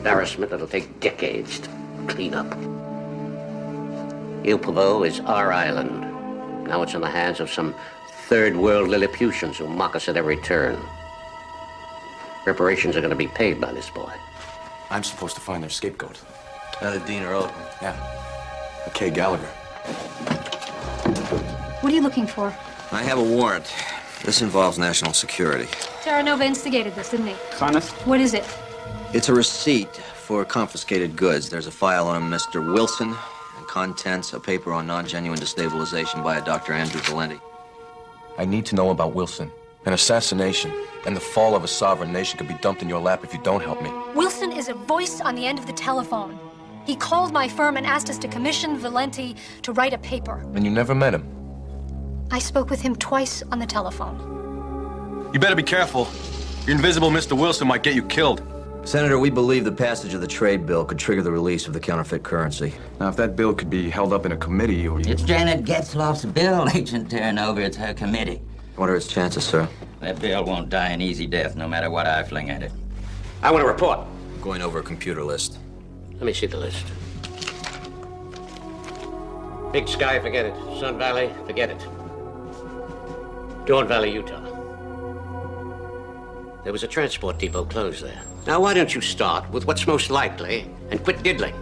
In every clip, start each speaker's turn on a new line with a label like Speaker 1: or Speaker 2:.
Speaker 1: embarrassment that'll take decades to clean up. Il Pavot is our island. Now it's in the hands of some third-world Lilliputians who mock us at every turn. Reparations are going to be paid by this boy.
Speaker 2: I'm supposed to find their scapegoat.
Speaker 3: The Dean or Oldman.
Speaker 2: Yeah. McKay Gallagher.
Speaker 4: What are you looking for?
Speaker 3: I have a warrant. This involves national security.
Speaker 4: Terranova instigated this, didn't he?
Speaker 5: Honest?
Speaker 4: What is it?
Speaker 3: It's a receipt for confiscated goods. There's a file on Mr. Wilson and contents, a paper on non-genuine destabilization by a Dr. Andrew Valenti.
Speaker 2: I need to know about Wilson. An assassination and the fall of a sovereign nation could be dumped in your lap if you don't help me.
Speaker 4: Wilson is a voice on the end of the telephone. He called my firm and asked us to commission Valenti to write a paper.
Speaker 2: And you never met him?
Speaker 4: I spoke with him twice on the telephone.
Speaker 2: You better be careful. Your invisible Mr. Wilson might get you killed.
Speaker 3: Senator, we believe the passage of the trade bill could trigger the release of the counterfeit currency.
Speaker 2: Now, if that bill could be held up in a committee or...
Speaker 6: It's Janet Getzloff's bill, Agent Terranova. It's her committee.
Speaker 3: What are its chances, sir?
Speaker 6: That bill won't die an easy death, no matter what I fling at it.
Speaker 1: I want a report.
Speaker 3: I'm going over a computer list.
Speaker 1: Let me see the list. Big Sky, forget it. Sun Valley, forget it. Dawn Valley, Utah. There was a transport depot closed there. Now, why don't you start with what's most likely and quit diddling?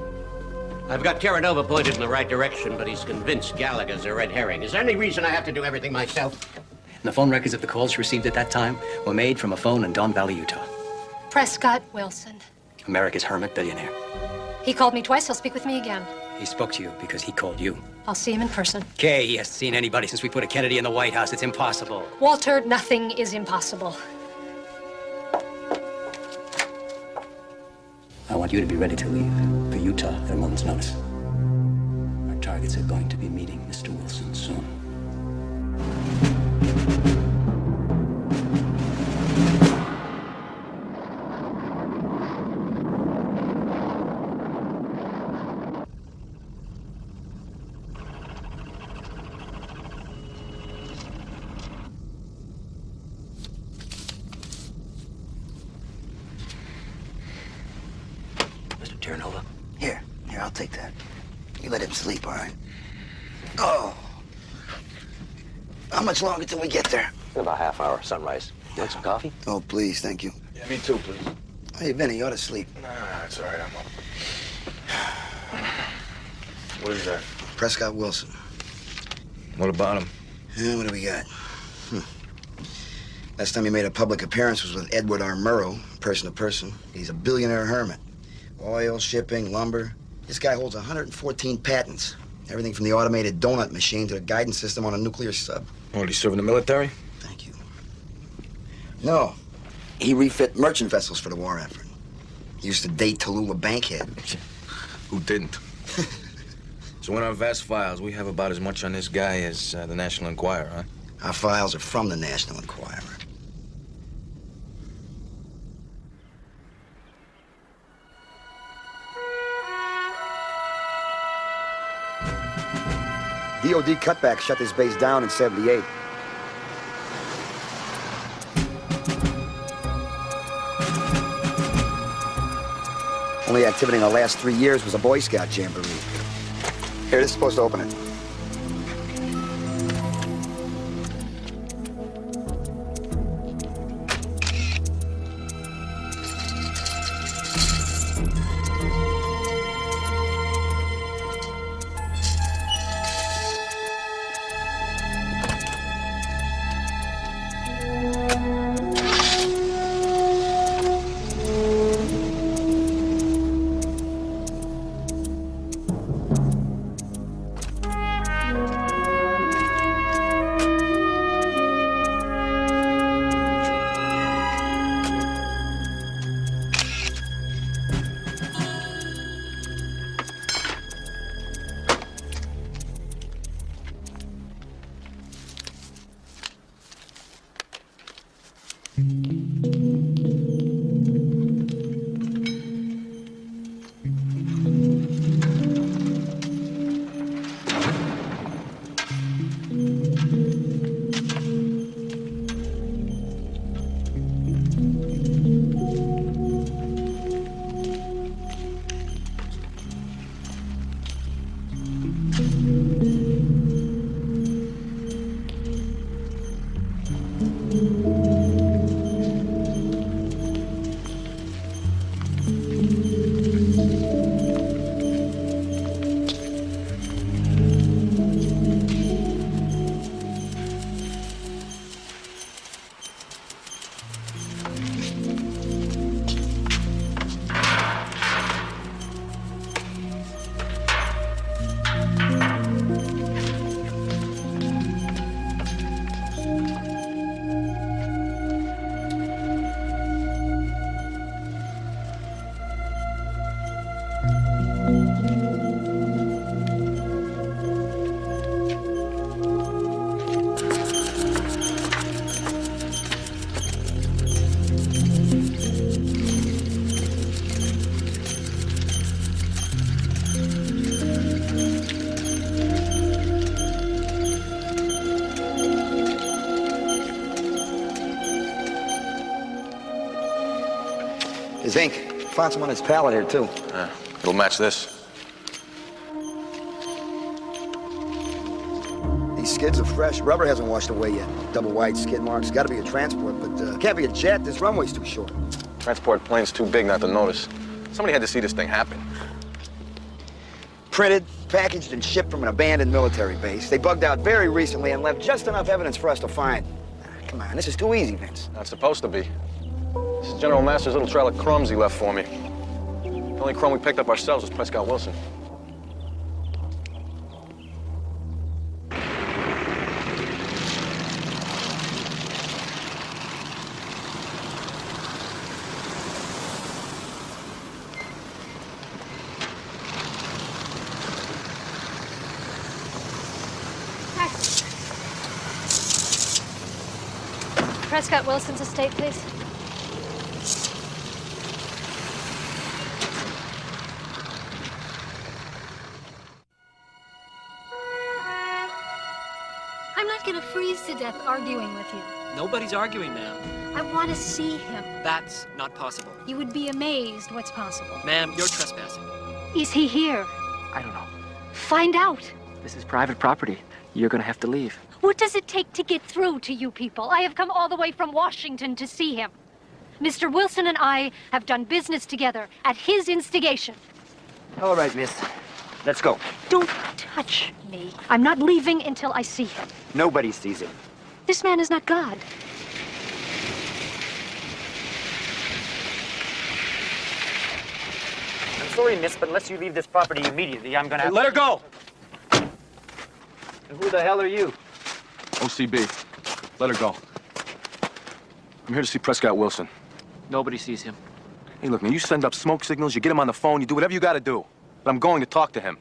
Speaker 1: I've got Terranova pointed in the right direction, but he's convinced Gallagher's a red herring. Is there any reason I have to do everything myself?
Speaker 7: And the phone records of the calls received at that time were made from a phone in Dawn Valley, Utah.
Speaker 4: Prescott Wilson.
Speaker 7: America's hermit billionaire.
Speaker 4: He called me twice. He'll speak with me again.
Speaker 7: He spoke to you because he called you.
Speaker 4: I'll see him in person.
Speaker 7: Kay, he hasn't seen anybody since we put a Kennedy in the White House. It's impossible.
Speaker 4: Walter, nothing is impossible.
Speaker 7: I want you to be ready to leave for Utah at a moment's notice. Our targets are going to be meeting Mr. Wilson soon.
Speaker 6: Terranova. Here, I'll take that. You let him sleep, all right? Oh. How much longer till we get there?
Speaker 1: In about half hour, sunrise. You want some coffee?
Speaker 6: Oh, please, thank you.
Speaker 2: Yeah, me too, please.
Speaker 6: Hey, Vinnie, you ought to sleep.
Speaker 2: Nah, it's all right, I'm up. What is that?
Speaker 6: Prescott Wilson.
Speaker 2: What about him?
Speaker 6: Yeah, what do we got? Last time he made a public appearance was with Edward R. Murrow, person to person. He's a billionaire hermit. Oil, shipping, lumber. This guy holds 114 patents. Everything from the automated donut machine to the guidance system on a nuclear sub.
Speaker 2: Oh, did he serve in the military?
Speaker 6: Thank you. No. He refit merchant vessels for the war effort. He used to date Tallulah Bankhead.
Speaker 2: Who didn't? So in our vast files, we have about as much on this guy as the National Enquirer, huh?
Speaker 6: Our files are from the National Enquirer. DOD cutback shut this base down in '78. Only activity in the last 3 years was a Boy Scout jamboree. Here, this is supposed to open it. His ink. Found some on his pallet here, too.
Speaker 2: It'll match this.
Speaker 6: These skids are fresh. Rubber hasn't washed away yet. Double wide skid marks. Got to be a transport, but can't be a jet. This runway's too short.
Speaker 2: Transport plane's too big not to notice. Somebody had to see this thing happen.
Speaker 6: Printed, packaged, and shipped from an abandoned military base. They bugged out very recently and left just enough evidence for us to find. Come on, this is too easy, Vince.
Speaker 2: Not supposed to be. This is General Master's little trail of crumbs he left for me. The only crumb we picked up ourselves was Prescott Wilson.
Speaker 4: Prescott Wilson's estate, please. I'm not gonna freeze to death arguing with you.
Speaker 5: Nobody's arguing, ma'am.
Speaker 4: I want to see him.
Speaker 5: That's not possible.
Speaker 4: You would be amazed what's possible.
Speaker 5: Ma'am, you're trespassing.
Speaker 4: Is he here?
Speaker 8: I don't know.
Speaker 4: Find out.
Speaker 8: This is private property. You're gonna have to leave.
Speaker 4: What does it take to get through to you people? I have come all the way from Washington to see him. Mr. Wilson and I have done business together at his instigation.
Speaker 8: All right, miss. Let's go.
Speaker 4: Don't touch me. I'm not leaving until I see him.
Speaker 8: Nobody sees him.
Speaker 4: This man is not God.
Speaker 8: I'm sorry, miss, but unless you leave this property immediately, I'm gonna have...
Speaker 2: Let her go!
Speaker 8: Who the hell are you?
Speaker 2: OCB. Let her go. I'm here to see Prescott Wilson.
Speaker 8: Nobody sees him.
Speaker 2: Hey, look, man, you send up smoke signals, you get him on the phone, you do whatever you gotta do. But I'm going to talk to him.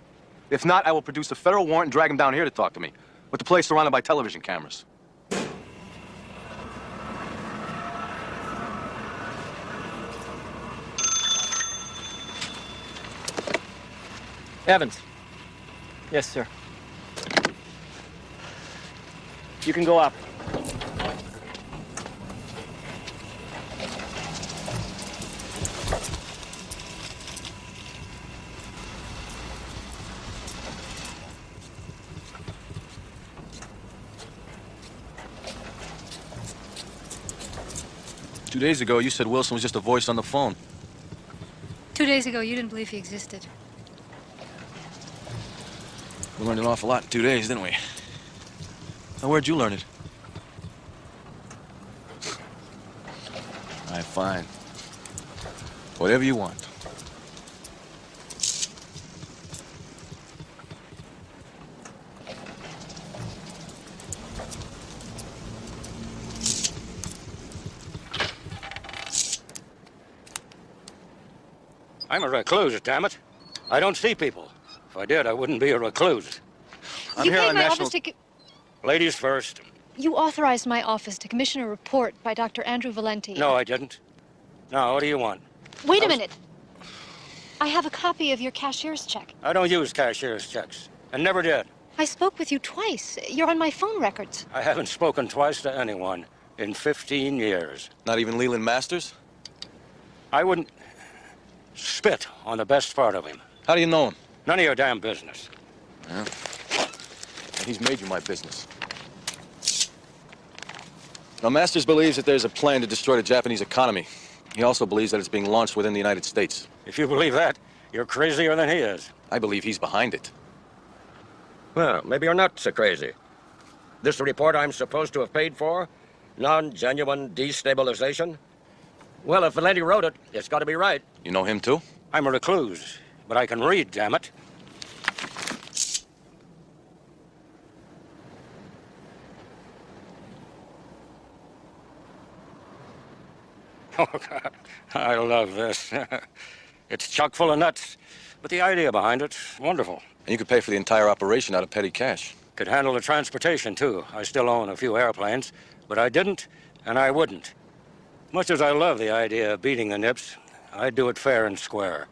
Speaker 2: If not, I will produce a federal warrant and drag him down here to talk to me, with the place surrounded by television cameras.
Speaker 8: Evans. Yes, sir. You can go up.
Speaker 2: Two days ago, you said Wilson was just a voice on the phone.
Speaker 4: 2 days ago, you didn't believe he existed.
Speaker 2: We learned an awful lot in 2 days, didn't we? Now, where'd you learn it? All right, fine. Whatever you want.
Speaker 1: I'm a recluse, damn it. I don't see people. If I did, I wouldn't be a recluse.
Speaker 2: I'm
Speaker 4: You
Speaker 2: here
Speaker 4: paid
Speaker 2: on
Speaker 4: my
Speaker 2: national...
Speaker 4: office to...
Speaker 1: Ladies first.
Speaker 4: You authorized my office to commission a report by Dr. Andrew Valenti.
Speaker 1: No, I didn't. Now, what do you want?
Speaker 4: Wait a minute. I have a copy of your cashier's check.
Speaker 1: I don't use cashier's checks, and never did.
Speaker 4: I spoke with you twice. You're on my phone records.
Speaker 1: I haven't spoken twice to anyone in 15 years.
Speaker 2: Not even Leland Masters?
Speaker 1: I wouldn't spit on the best part of him.
Speaker 2: How do you know him?
Speaker 1: None of your damn business.
Speaker 2: Yeah. And he's made you my business. Now, Masters believes that there's a plan to destroy the Japanese economy. He also believes that it's being launched within the United States.
Speaker 1: If you believe that, you're crazier than he is.
Speaker 2: I believe he's behind it.
Speaker 1: Well, maybe you're not so crazy. This report I'm supposed to have paid for? Non-genuine destabilization? Well, if Valenti wrote it, it's got to be right.
Speaker 2: You know him, too?
Speaker 1: I'm a recluse, but I can read, damn it. Oh, God, I love this. It's chock full of nuts.
Speaker 9: But the idea behind it's wonderful.
Speaker 2: And you could pay for the entire operation out of petty cash.
Speaker 9: Could handle the transportation, too. I still own a few airplanes, but I didn't, and I wouldn't. Much as I love the idea of beating the Nips, I'd do it fair and square.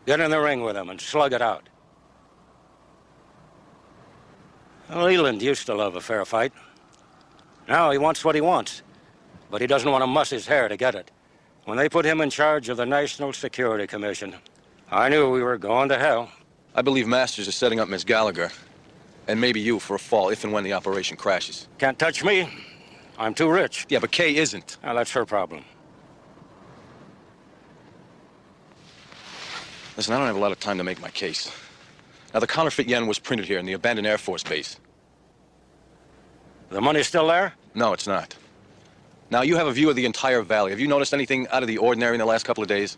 Speaker 9: Get in the ring with them and slug it out. Well, Leland used to love a fair fight. Now he wants what he wants, but he doesn't want to muss his hair to get it. When they put him in charge of the National Security Commission, I knew we were going to hell.
Speaker 2: I believe Masters is setting up Miss Gallagher, and maybe you, for a fall if and when the operation crashes.
Speaker 9: Can't touch me. I'm too rich.
Speaker 2: Yeah, but Kay isn't.
Speaker 9: Well, that's her problem.
Speaker 2: Listen, I don't have a lot of time to make my case. Now, the counterfeit yen was printed here in the abandoned Air Force base.
Speaker 9: The money's still there?
Speaker 2: No, it's not. Now, you have a view of the entire valley. Have you noticed anything out of the ordinary in the last couple of days?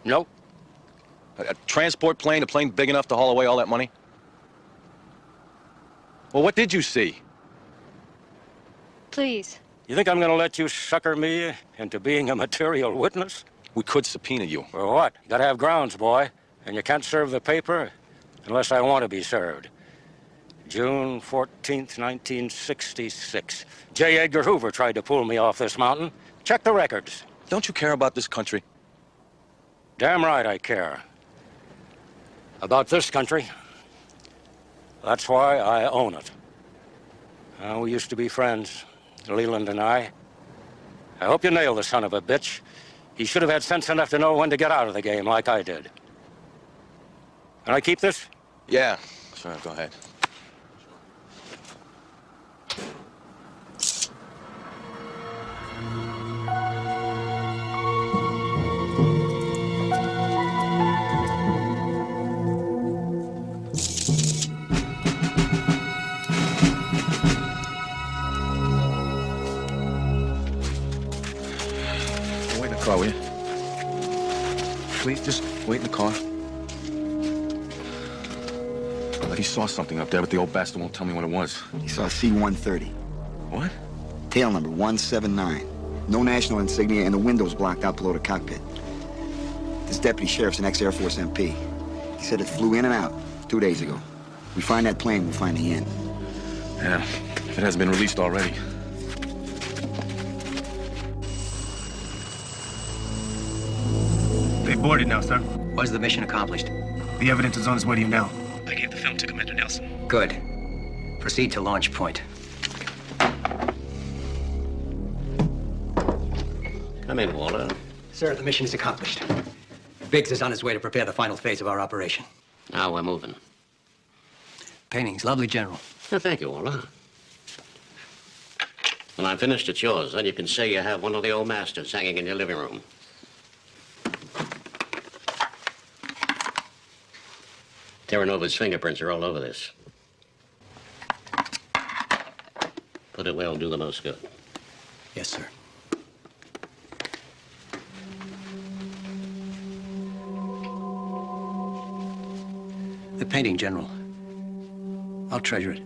Speaker 9: Nope.
Speaker 2: A transport plane, a plane big enough to haul away all that money? Well, what did you see?
Speaker 4: Please.
Speaker 9: You think I'm going to let you sucker me into being a material witness?
Speaker 2: We could subpoena you.
Speaker 9: For what? You gotta have grounds, boy. And you can't serve the paper unless I want to be served. June 14th, 1966. J. Edgar Hoover tried to pull me off this mountain. Check the records.
Speaker 2: Don't you care about this country?
Speaker 9: Damn right I care. About this country. That's why I own it. We used to be friends, Leland and I. I hope you nail the son of a bitch. He should have had sense enough to know when to get out of the game like I did. Can I keep this?
Speaker 2: Yeah. Sure, go ahead. Wait in the car, will you? Please, just wait in the car. He saw something up there, but the old bastard won't tell me what it was.
Speaker 6: He saw a C-130.
Speaker 2: What?
Speaker 6: Tail number 179. No national insignia and the windows blocked out below the cockpit. This deputy sheriff's an ex-Air Force MP. He said it flew in and out 2 days ago. We find that plane, we'll find the end.
Speaker 2: Yeah, if it hasn't been released already.
Speaker 8: They boarded now, sir.
Speaker 7: Was the mission accomplished?
Speaker 8: The evidence is on its way to you now.
Speaker 7: I gave the film to Commander Nelson. Good. Proceed to launch point.
Speaker 1: Come in, Walter.
Speaker 7: Sir, the mission is accomplished. Biggs is on his way to prepare the final phase of our operation.
Speaker 1: Now we're moving.
Speaker 7: Paintings, lovely, General.
Speaker 1: Thank you, Walter. When I'm finished, it's yours. Then you can say you have one of the old masters hanging in your living room. Terranova's fingerprints are all over this. Put it where it'll do the most good.
Speaker 7: Yes, sir. The painting, General. I'll treasure it.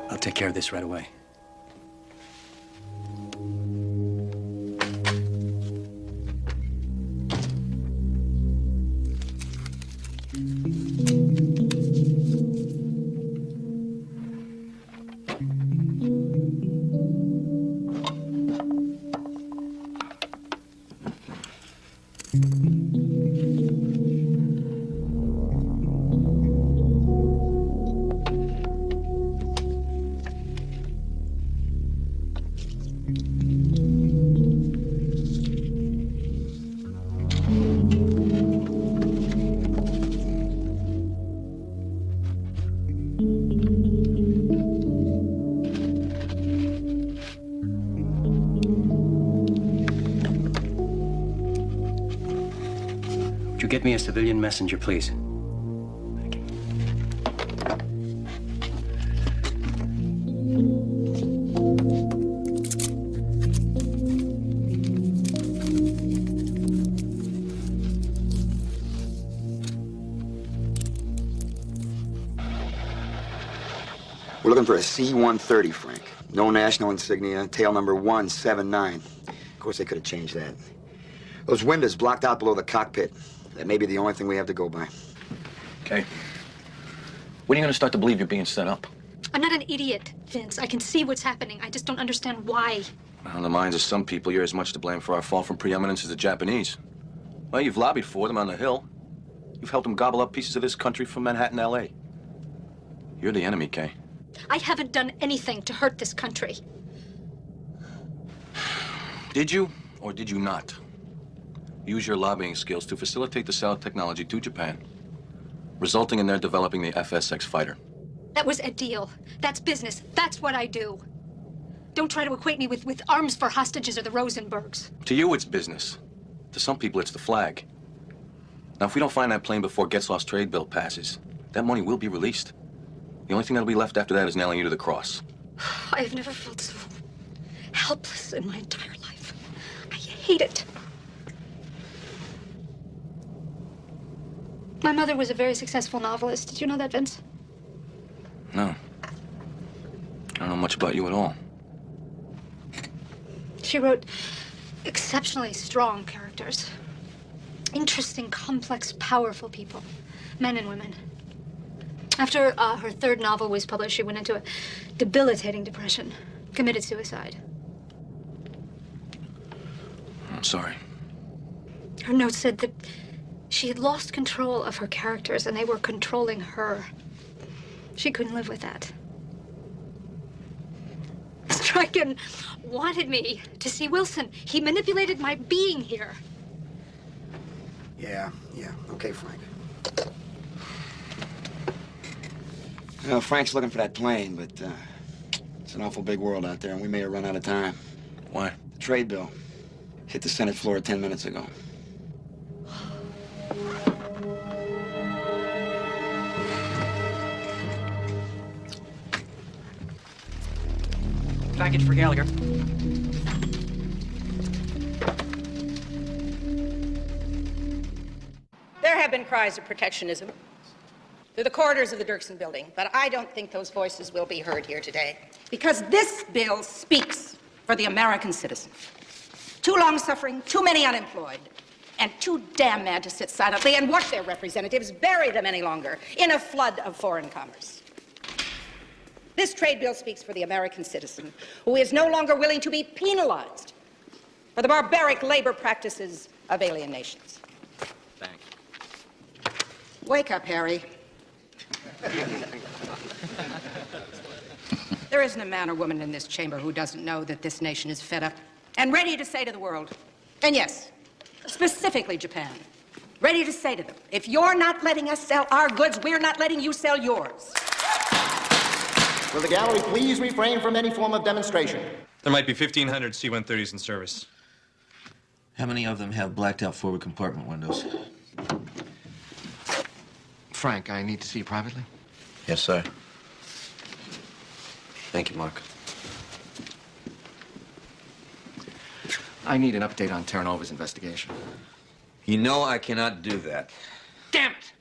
Speaker 7: I'll take care of this right away. Would you get me a civilian messenger, please? Thank you.
Speaker 6: We're looking for a C-130, Frank. No national insignia, tail number 179. Of course, they could have changed that. Those windows blocked out below the cockpit. That may be the only thing we have to go by.
Speaker 2: Okay. When are you going to start to believe you're being set up?
Speaker 4: I'm not an idiot, Vince. I can see what's happening. I just don't understand why.
Speaker 2: Well, in the minds of some people, you're as much to blame for our fall from preeminence as the Japanese. Well, you've lobbied for them on the Hill. You've helped them gobble up pieces of this country from Manhattan, L.A. You're the enemy, Kay.
Speaker 4: I haven't done anything to hurt this country.
Speaker 2: Did you or did you not use your lobbying skills to facilitate the sale of technology to Japan, resulting in their developing the FSX fighter?
Speaker 4: That was a deal. That's business. That's what I do. Don't try to equate me with arms for hostages or the Rosenbergs.
Speaker 2: To you, it's business. To some people, it's the flag. Now, if we don't find that plane before Getzlaw's trade bill passes, that money will be released. The only thing that'll be left after that is nailing you to the cross.
Speaker 4: I have never felt so helpless in my entire life. I hate it. My mother was a very successful novelist. Did you know that, Vince?
Speaker 2: No. I don't know much about you at all.
Speaker 4: She wrote exceptionally strong characters. Interesting, complex, powerful people. Men and women. After her third novel was published, she went into a debilitating depression. Committed suicide.
Speaker 2: I'm sorry.
Speaker 4: Her note said that she had lost control of her characters and they were controlling her. She couldn't live with that. Strachan wanted me to see Wilson. He manipulated my being here.
Speaker 6: Yeah. Okay, Frank. Well, Frank's looking for that plane, but it's an awful big world out there, and we may have run out of time.
Speaker 2: Why?
Speaker 6: The trade bill hit the Senate floor 10 minutes ago.
Speaker 5: Package for Gallagher.
Speaker 10: There have been cries of protectionism through the corridors of the Dirksen building, but I don't think those voices will be heard here today. Because this bill speaks for the American citizen. Too long suffering, too many unemployed, and too damn mad to sit silently and watch their representatives bury them any longer in a flood of foreign commerce. This trade bill speaks for the American citizen who is no longer willing to be penalized for the barbaric labor practices of alien nations.
Speaker 3: Thanks.
Speaker 10: Wake up, Harry. There isn't a man or woman in this chamber who doesn't know that this nation is fed up and ready to say to the world, and yes, specifically Japan, ready to say to them, if you're not letting us sell our goods, we're not letting you sell yours.
Speaker 11: Will the gallery please refrain from any form of demonstration?
Speaker 12: There might be 1,500 C-130s in service.
Speaker 3: How many of them have blacked out forward compartment windows?
Speaker 13: Frank, I need to see you privately.
Speaker 3: Yes, sir. Thank you, Mark.
Speaker 13: I need an update on Terranova's investigation.
Speaker 3: You know I cannot do that.
Speaker 14: Damn it!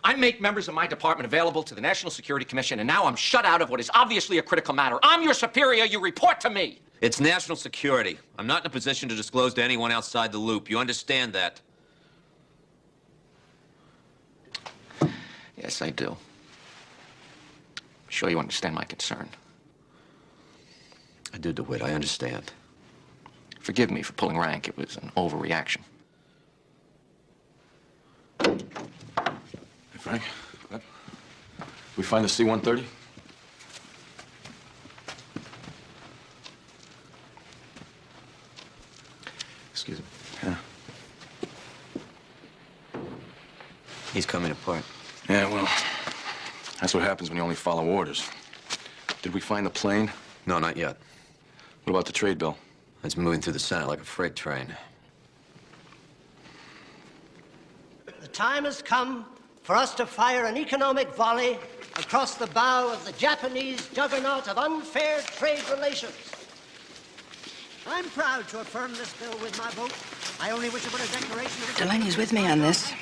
Speaker 14: I make members of my department available to the National Security Commission, and now I'm shut out of what is obviously a critical matter. I'm your superior. You report to me.
Speaker 15: It's national security. I'm not in a position to disclose to anyone outside the loop. You understand that?
Speaker 13: Yes, I do. I'm sure you understand my concern.
Speaker 3: I do, DeWitt. I understand.
Speaker 13: Forgive me for pulling rank. It was an overreaction.
Speaker 2: Hey, Frank, we find the C-130?
Speaker 3: Excuse me.
Speaker 2: Yeah.
Speaker 3: He's coming apart.
Speaker 2: Yeah, well, that's what happens when you only follow orders. Did we find the plane?
Speaker 3: No, not yet.
Speaker 2: What about the trade bill?
Speaker 3: It's moving through the Senate like a freight train.
Speaker 16: The time has come for us to fire an economic volley across the bow of the Japanese juggernaut of unfair trade relations. I'm proud to affirm this bill with my vote. I only wish it were a declaration of...
Speaker 10: Delaney's with me on this.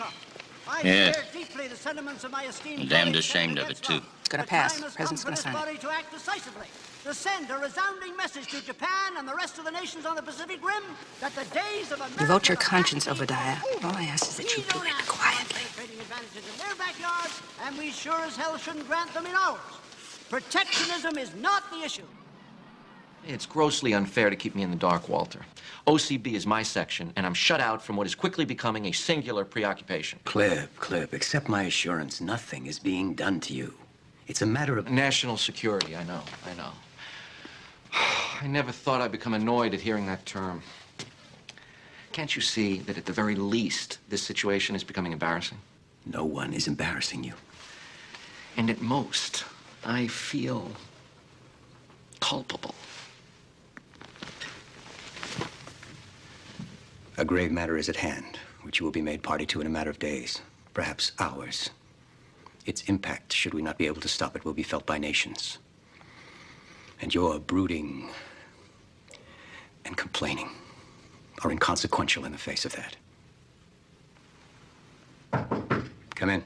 Speaker 16: I
Speaker 1: Yeah.
Speaker 16: share deeply the sentiments of my esteemed...
Speaker 1: I'm damned ashamed of it, too.
Speaker 10: It's gonna pass. The president's gonna sign it.
Speaker 16: Body to act decisively, to send a resounding message to Japan and the rest of the nations on the Pacific Rim that the days of America...
Speaker 10: You vote your conscience, Obadiah. All I ask is that you do it quietly.
Speaker 16: ...trading advantages in their backyard, and we sure as hell shouldn't grant them in ours. Protectionism is not the issue.
Speaker 14: It's grossly unfair to keep me in the dark, Walter. OCB is my section, and I'm shut out from what is quickly becoming a singular preoccupation.
Speaker 7: Clip, accept my assurance. Nothing is being done to you. It's a matter of...
Speaker 14: National security, I know. I never thought I'd become annoyed at hearing that term. Can't you see that at the very least, this situation is becoming embarrassing?
Speaker 7: No one is embarrassing you.
Speaker 14: And at most, I feel culpable.
Speaker 7: A grave matter is at hand, which you will be made party to in a matter of days, perhaps hours. Its impact, should we not be able to stop it, will be felt by nations. And your brooding and complaining are inconsequential in the face of that. Come in.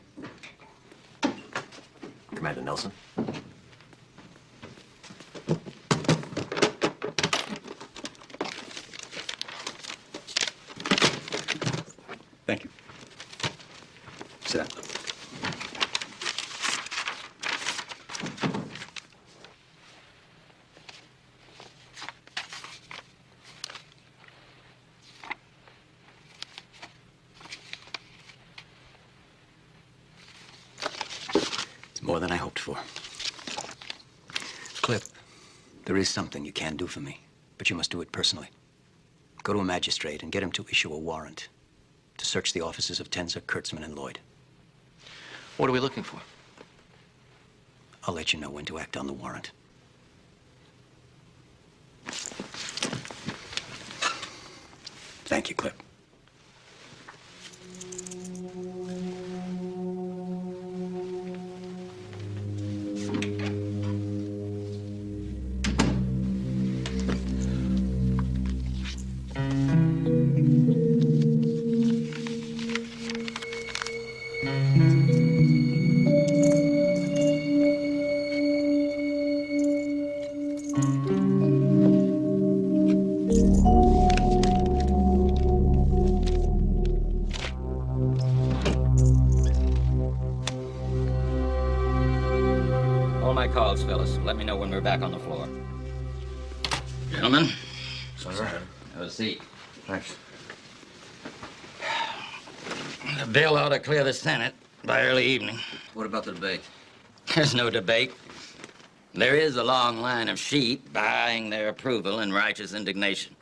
Speaker 17: Commander Nelson.
Speaker 7: Thank you. Sit down. It's more than I hoped for. Clip, there is something you can do for me, but you must do it personally. Go to a magistrate and get him to issue a warrant to search the offices of Tenzer, Kurtzman, and Lloyd.
Speaker 14: What are we looking for?
Speaker 7: I'll let you know when to act on the warrant. Thank you, Clip.
Speaker 18: All my calls, fellas. Let me know when we're back on the floor. Gentlemen.
Speaker 2: Sir.
Speaker 18: Have a seat.
Speaker 2: Thanks.
Speaker 18: The bill ought to clear the Senate by early evening.
Speaker 3: What about the debate?
Speaker 18: There's no debate. There is a long line of sheep buying their approval in righteous indignation.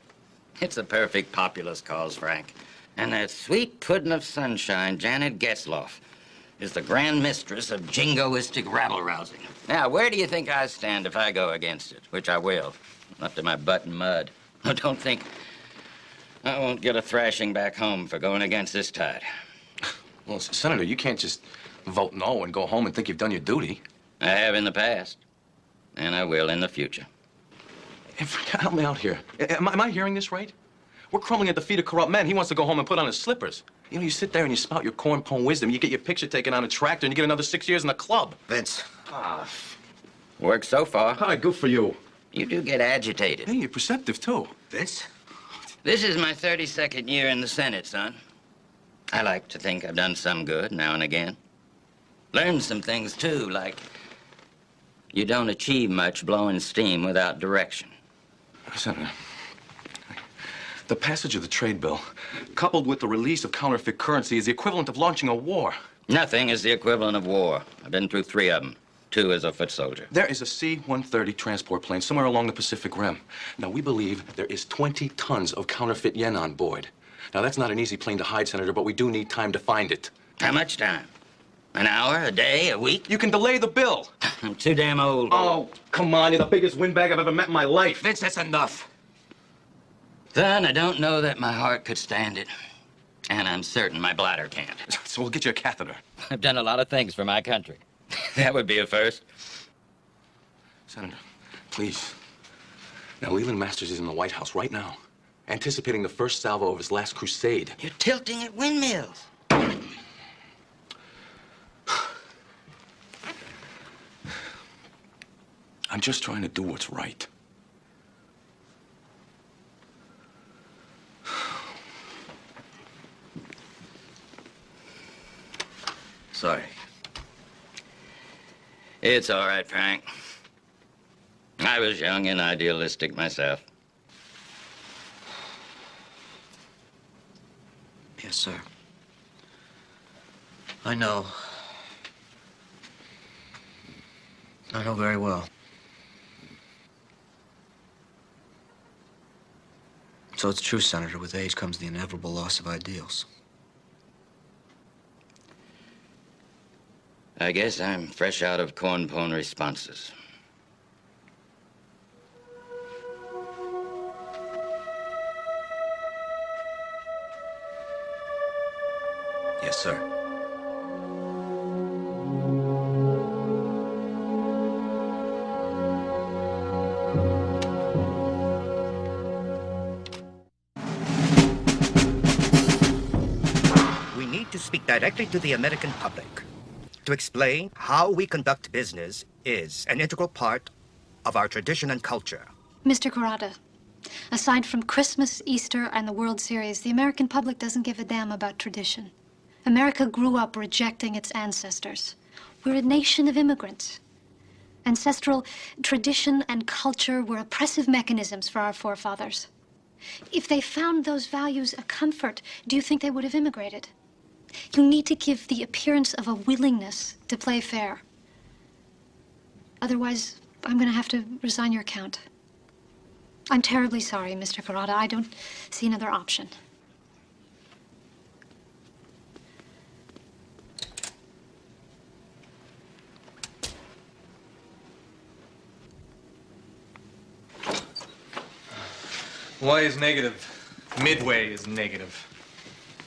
Speaker 18: It's a perfect populist cause, Frank. And that sweet puddin' of sunshine, Janet Getzloff, is the grand mistress of jingoistic rabble-rousing. Now, where do you think I stand if I go against it? Which I will. Up to my butt in mud. I don't think I won't get a thrashing back home for going against this tide.
Speaker 2: Well, Senator, you can't just vote no and go home and think you've done your duty.
Speaker 18: I have in the past, and I will in the future.
Speaker 2: Hey, Frank, help me out here. Am I hearing this right? We're crumbling at the feet of corrupt men. He wants to go home and put on his slippers. You know, you sit there and you spout your cornpone wisdom. You get your picture taken on a tractor, and you get another 6 years in the club.
Speaker 3: Vince.
Speaker 18: Works so far.
Speaker 2: Hi, good for you.
Speaker 18: You do get agitated.
Speaker 2: Hey, you're perceptive, too.
Speaker 3: Vince?
Speaker 18: This is my 32nd year in the Senate, son. I like to think I've done some good now and again. Learned some things, too, like you don't achieve much blowing steam without direction.
Speaker 2: Senator, the passage of the trade bill, coupled with the release of counterfeit currency, is the equivalent of launching a war.
Speaker 18: Nothing is the equivalent of war. I've been through 3 of them. 2 as a foot soldier.
Speaker 2: There is a C-130 transport plane somewhere along the Pacific Rim. Now, we believe there is 20 tons of counterfeit yen on board. Now, that's not an easy plane to hide, Senator, but we do need time to find it.
Speaker 18: How much time? An hour, a day, a week?
Speaker 2: You can delay the bill.
Speaker 18: I'm too damn old.
Speaker 2: Oh, come on. You're the biggest windbag I've ever met in my life.
Speaker 18: Vince, that's enough. Son, I don't know that my heart could stand it. And I'm certain my bladder can't.
Speaker 2: So we'll get you a catheter.
Speaker 18: I've done a lot of things for my country. That would be a first.
Speaker 2: Senator, please. Now, Leland Masters is in the White House right now, anticipating the first salvo of his last crusade.
Speaker 18: You're tilting at windmills.
Speaker 2: I'm just trying to do what's right.
Speaker 18: Sorry. It's all right, Frank. I was young and idealistic myself.
Speaker 3: Yes, sir. I know. I know very well. So it's true, Senator. With age comes the inevitable loss of ideals.
Speaker 18: I guess I'm fresh out of corn-pone responses.
Speaker 3: Yes, sir.
Speaker 17: We need to speak directly to the American public to explain how we conduct business is an integral part of our tradition and culture.
Speaker 4: Mr. Kurata, aside from Christmas, Easter, and the World Series, the American public doesn't give a damn about tradition. America grew up rejecting its ancestors. We're a nation of immigrants. Ancestral tradition and culture were oppressive mechanisms for our forefathers. If they found those values a comfort, do you think they would have immigrated? You need to give the appearance of a willingness to play fair. Otherwise, I'm going to have to resign your account. I'm terribly sorry, Mr. Kurata. I don't see another option.
Speaker 12: Y is negative. Midway is negative.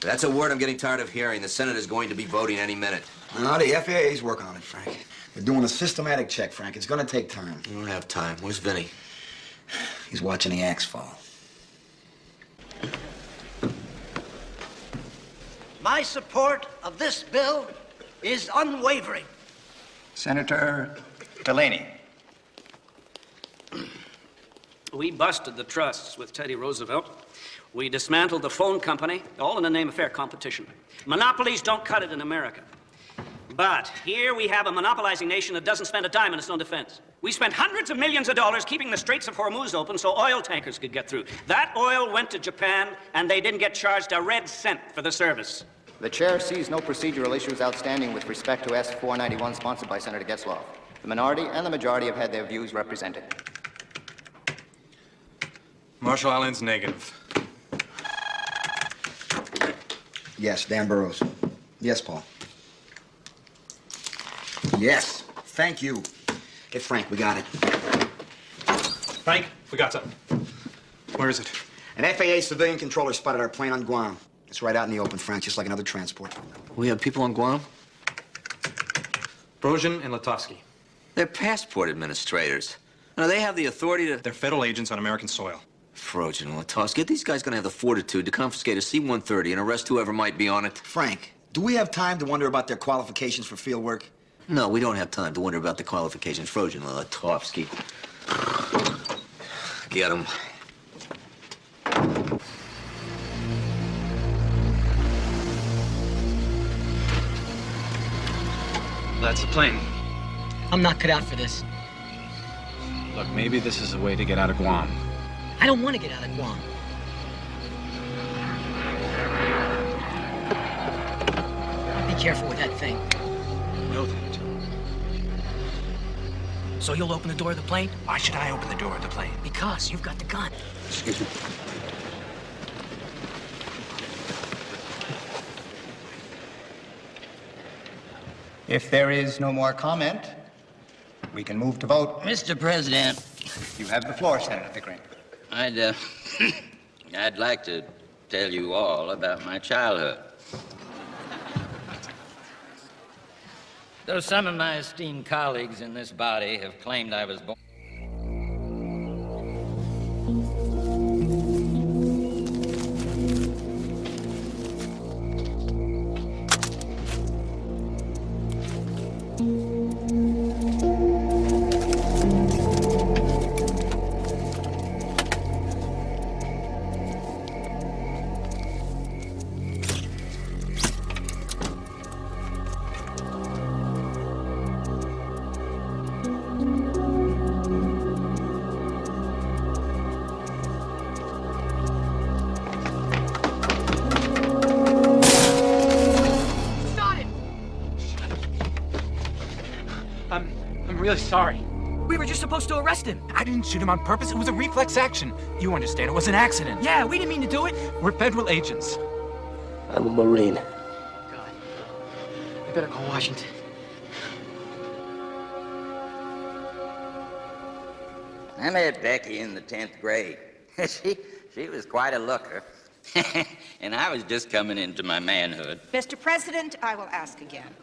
Speaker 3: That's a word I'm getting tired of hearing. The Senate is going to be voting any minute.
Speaker 6: No, the FAA's working on it, Frank. They're doing a systematic check, Frank. It's gonna take time.
Speaker 3: We don't have time. Where's Vinnie?
Speaker 6: He's watching the axe fall.
Speaker 16: My support of this bill is unwavering.
Speaker 7: Senator Delaney.
Speaker 5: We busted the trusts with Teddy Roosevelt. We dismantled the phone company, all in the name of fair competition. Monopolies don't cut it in America. But here we have a monopolizing nation that doesn't spend a dime in its own defense. We spent hundreds of millions of dollars keeping the Straits of Hormuz open so oil tankers could get through. That oil went to Japan, and they didn't get charged a red cent for the service.
Speaker 11: The chair sees no procedural issues outstanding with respect to S-491 sponsored by Senator Getzlaff. The minority and the majority have had their views represented.
Speaker 12: Marshall Islands negative.
Speaker 6: Yes, Dan Burroughs. Yes, Paul. Yes, thank you. Hey, Frank, we got it.
Speaker 12: Frank, we got something. Where is it?
Speaker 6: An FAA civilian controller spotted our plane on Guam. It's right out in the open, Frank, just like another transport.
Speaker 3: We have people on Guam?
Speaker 12: Brozin and Latovsky.
Speaker 3: They're passport administrators. Now, they have the authority to...
Speaker 12: They're federal agents on American soil.
Speaker 3: Frozen and Latovsky. Get these guys gonna have the fortitude to confiscate a C-130 and arrest whoever might be on it.
Speaker 6: Frank, do we have time to wonder about their qualifications for field work?
Speaker 3: No, we don't have time to wonder about the qualifications. Frozen and Latovsky. Get him.
Speaker 13: That's the plane.
Speaker 19: I'm not cut out for this.
Speaker 13: Look, maybe this is a way to get out of Guam.
Speaker 19: I don't want to get out of Guam. Be careful with that thing.
Speaker 13: Know that.
Speaker 19: So you'll open the door of the plane?
Speaker 13: Why should I open the door of the plane?
Speaker 19: Because you've got the gun.
Speaker 3: Excuse me.
Speaker 11: If there is no more comment, we can move to vote.
Speaker 18: Mr. President.
Speaker 11: You have the floor, Senator Pickering.
Speaker 18: I'd like to tell you all about my childhood. Though some of my esteemed colleagues in this body have claimed I was born...
Speaker 12: really sorry.
Speaker 19: We were just supposed to arrest him.
Speaker 12: I didn't shoot him on purpose. It was a reflex action. You understand, it was an accident.
Speaker 19: Yeah, we didn't mean to do it.
Speaker 12: We're federal agents.
Speaker 19: I'm a Marine. God. I better call Washington.
Speaker 18: I met Becky in the 10th grade. She was quite a looker. And I was just coming into my manhood.
Speaker 10: Mr. President, I will ask again.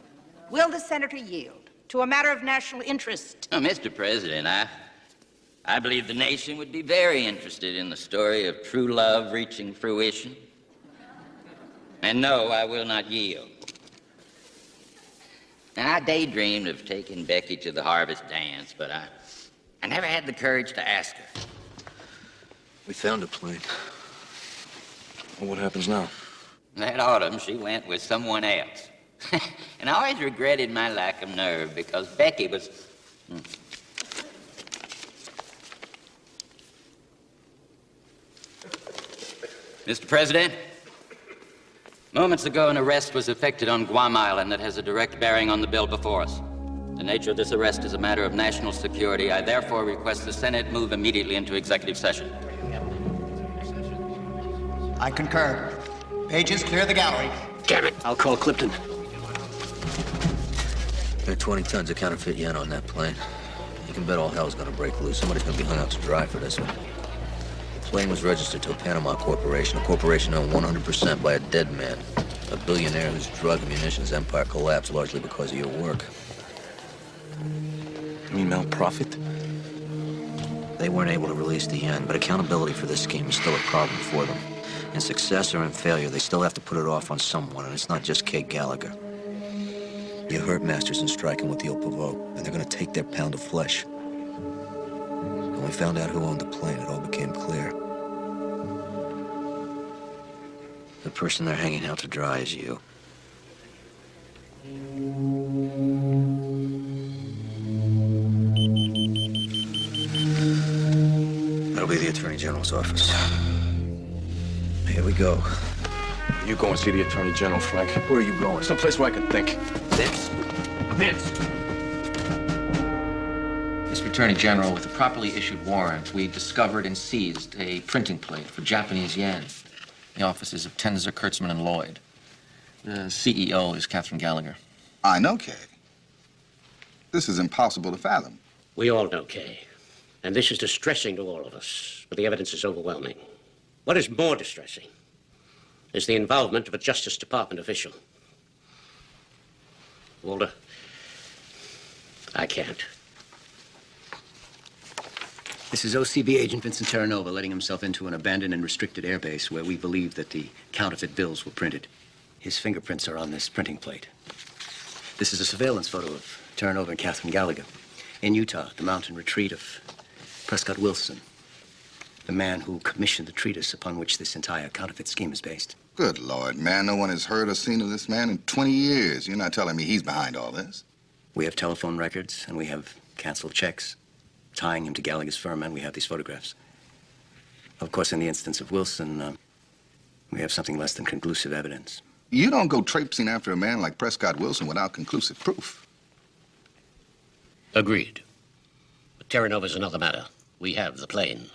Speaker 10: Will the senator yield to a matter of national interest?
Speaker 18: Oh, Mr. President, I believe the nation would be very interested in the story of true love reaching fruition. And no, I will not yield. Now, I daydreamed of taking Becky to the harvest dance, but I never had the courage to ask her.
Speaker 2: We found a plane. Well, what happens now?
Speaker 18: That autumn, she went with someone else. And I always regretted my lack of nerve because Becky was... Mr. President, moments ago, an arrest was effected on Guam Island that has a direct bearing on the bill before us. The nature of this arrest is a matter of national security. I therefore request the Senate move immediately into executive session.
Speaker 11: I concur. Pages, clear the gallery.
Speaker 1: Damn it.
Speaker 3: I'll call Clifton. There are 20 tons of counterfeit yen on that plane. You can bet all hell's gonna break loose. Somebody's gonna be hung out to dry for this one. The plane was registered to a Panama corporation, a corporation owned 100% by a dead man, a billionaire whose drug and munitions empire collapsed largely because of your work.
Speaker 2: You mean malprofit?
Speaker 3: They weren't able to release the yen, but accountability for this scheme is still a problem for them. In success or in failure, they still have to put it off on someone, and it's not just Kate Gallagher. You hurt Masters in striking with the Au Pivot, and they're gonna take their pound of flesh. When we found out who owned the plane, it all became clear. The person they're hanging out to dry is you. That'll be the Attorney General's office. Here we go.
Speaker 2: You go and see the Attorney General, Frank.
Speaker 3: Where are you going?
Speaker 2: Someplace where I can think.
Speaker 3: Vince.
Speaker 14: Vince! Mr. Attorney General, with a properly issued warrant, we discovered and seized a printing plate for Japanese yen. The offices of Tenzer, Kurtzman, and Lloyd. The CEO is Catherine Gallagher.
Speaker 20: I know Kay. This is impossible to fathom.
Speaker 1: We all know Kay. And this is distressing to all of us, but the evidence is overwhelming. What is more distressing is the involvement of a Justice Department official. Walter, I can't.
Speaker 7: This is OCB agent Vincent Terranova letting himself into an abandoned and restricted airbase where we believe that the counterfeit bills were printed. His fingerprints are on this printing plate. This is a surveillance photo of Terranova and Catherine Gallagher in Utah, the mountain retreat of Prescott Wilson, the man who commissioned the treatise upon which this entire counterfeit scheme is based.
Speaker 20: Good Lord, man. No one has heard or seen of this man in 20 years. You're not telling me he's behind all this?
Speaker 7: We have telephone records, and we have canceled checks tying him to Gallagher's firm, and we have these photographs. Of course, in the instance of Wilson, we have something less than conclusive evidence.
Speaker 20: You don't go traipsing after a man like Prescott Wilson without conclusive proof.
Speaker 1: Agreed. But Terranova's another matter. We have the plane.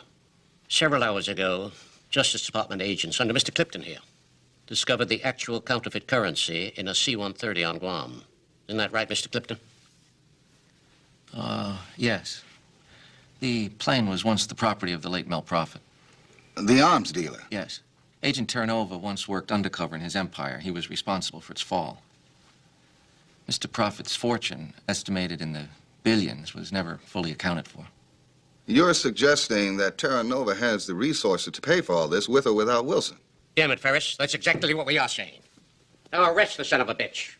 Speaker 1: Several hours ago, Justice Department agents under Mr. Clifton here discovered the actual counterfeit currency in a C-130 on Guam. Isn't that right, Mr. Clifton?
Speaker 14: Yes. The plane was once the property of the late Mel Prophet.
Speaker 20: The arms dealer?
Speaker 14: Yes. Agent Terranova once worked undercover in his empire. He was responsible for its fall. Mr. Prophet's fortune, estimated in the billions, was never fully accounted for.
Speaker 20: You're suggesting that Terranova has the resources to pay for all this with or without Wilson?
Speaker 1: Damn it, Ferris. That's exactly what we are saying. Now arrest the son of a bitch.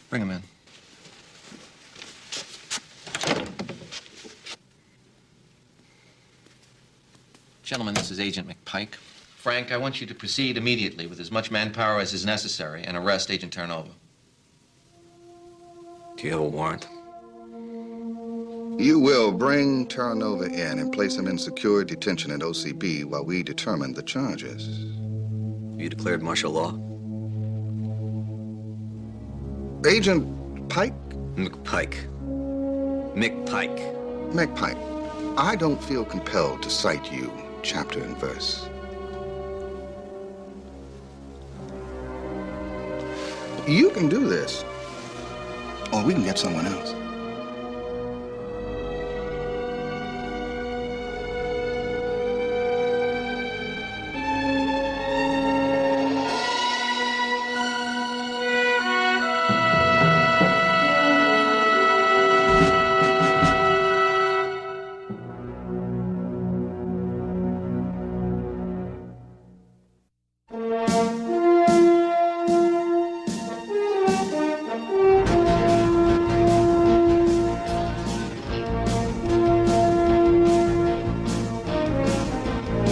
Speaker 14: Bring him in. Gentlemen, this is Agent McPike. Frank, I want you to proceed immediately with as much manpower as is necessary and arrest Agent Terranova.
Speaker 3: Do you have a warrant?
Speaker 20: You will bring Terranova in and place him in secure detention at OCB while we determine the charges.
Speaker 3: You declared martial law?
Speaker 20: Agent Pike?
Speaker 3: McPike. Mick Pike.
Speaker 20: Mick Pike, I don't feel compelled to cite you chapter and verse. You can do this, or we can get someone else.